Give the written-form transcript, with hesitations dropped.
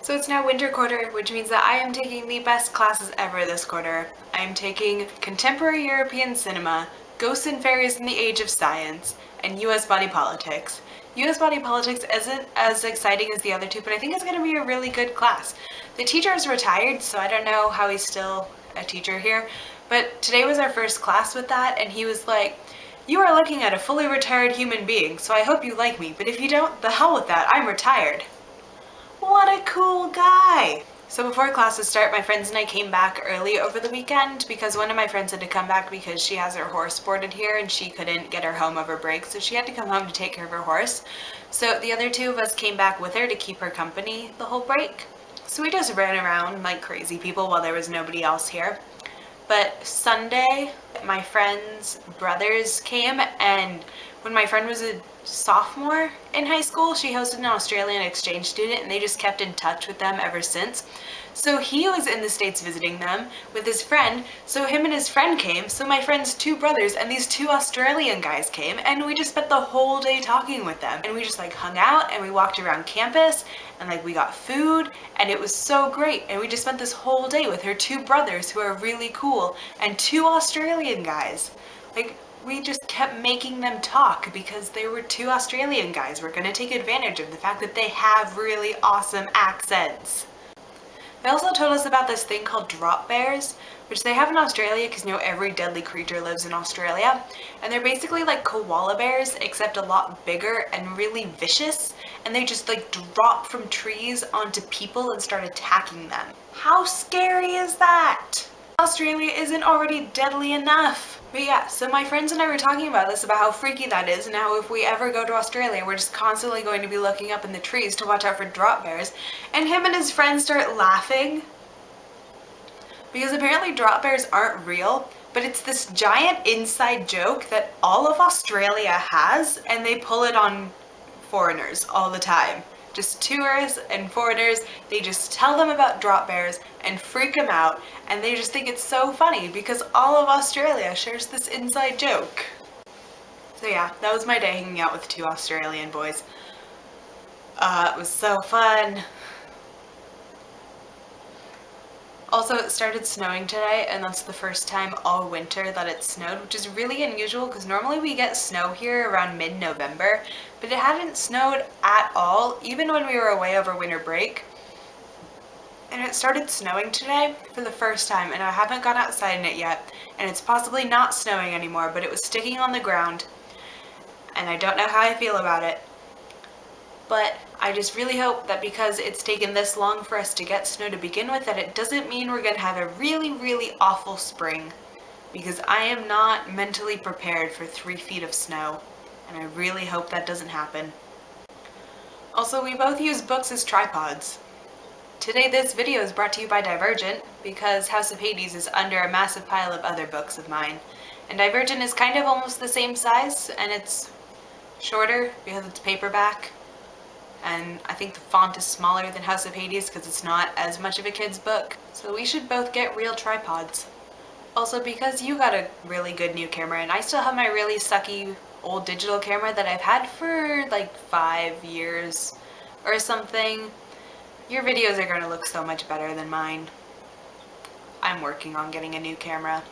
So it's now winter quarter, which means that I am taking the best classes ever this quarter. I am taking Contemporary European Cinema, Ghosts and Fairies in the Age of Science, and US Body Politics. US Body Politics isn't as exciting as the other two, but I think it's going to be a really good class. The teacher is retired, so I don't know how he's still a teacher here, but today was our first class with that, and he was like, "You are looking at a fully retired human being, so I hope you like me, but if you don't, the hell with that, I'm retired." What a cool guy! So before classes start, my friends and I came back early over the weekend because one of my friends had to come back because she has her horse boarded here and she couldn't get her home over break, so she had to come home to take care of her horse. So the other two of us came back with her to keep her company the whole break. So we just ran around like crazy people while there was nobody else here. But Sunday, my friend's brothers came, and when my friend was a sophomore in high school, she hosted an Australian exchange student, and they just kept in touch with them ever since. So he was in the States visiting them with his friend, so him and his friend came, so my friend's two brothers and these two Australian guys came, and we just spent the whole day talking with them. And we just like hung out, and we walked around campus, and like we got food, and it was so great. And we just spent this whole day with her two brothers who are really cool, and two Australian guys. Like, we just kept making them talk because they were two Australian guys. We're gonna take advantage of the fact that they have really awesome accents. They also told us about this thing called drop bears, which they have in Australia because you know every deadly creature lives in Australia. And they're basically like koala bears, except a lot bigger and really vicious. And they just like drop from trees onto people and start attacking them. How scary is that? Australia isn't already deadly enough. But yeah, so my friends and I were talking about this, about how freaky that is, and how if we ever go to Australia, we're just constantly going to be looking up in the trees to watch out for drop bears. And him and his friends start laughing because apparently drop bears aren't real, but it's this giant inside joke that all of Australia has, and they pull it on foreigners all the time. Just tourists and foreigners, they just tell them about drop bears and freak them out, and they just think it's so funny because all of Australia shares this inside joke. So yeah, that was my day hanging out with two Australian boys. It was so fun. Also, it started snowing today, and that's the first time all winter that it snowed, which is really unusual because normally we get snow here around mid-November, but it hadn't snowed at all, even when we were away over winter break. And it started snowing today for the first time, and I haven't gone outside in it yet, and it's possibly not snowing anymore, but it was sticking on the ground, and I don't know how I feel about it. But I just really hope that because it's taken this long for us to get snow to begin with, that it doesn't mean we're gonna have a really, really awful spring. Because I am not mentally prepared for 3 feet of snow, and I really hope that doesn't happen. Also, we both use books as tripods. Today this video is brought to you by Divergent, because House of Hades is under a massive pile of other books of mine. And Divergent is kind of almost the same size, and it's shorter because it's paperback. And I think the font is smaller than House of Hades because it's not as much of a kid's book. So we should both get real tripods. Also, because you got a really good new camera and I still have my really sucky old digital camera that I've had for like 5 years or something, your videos are going to look so much better than mine. I'm working on getting a new camera.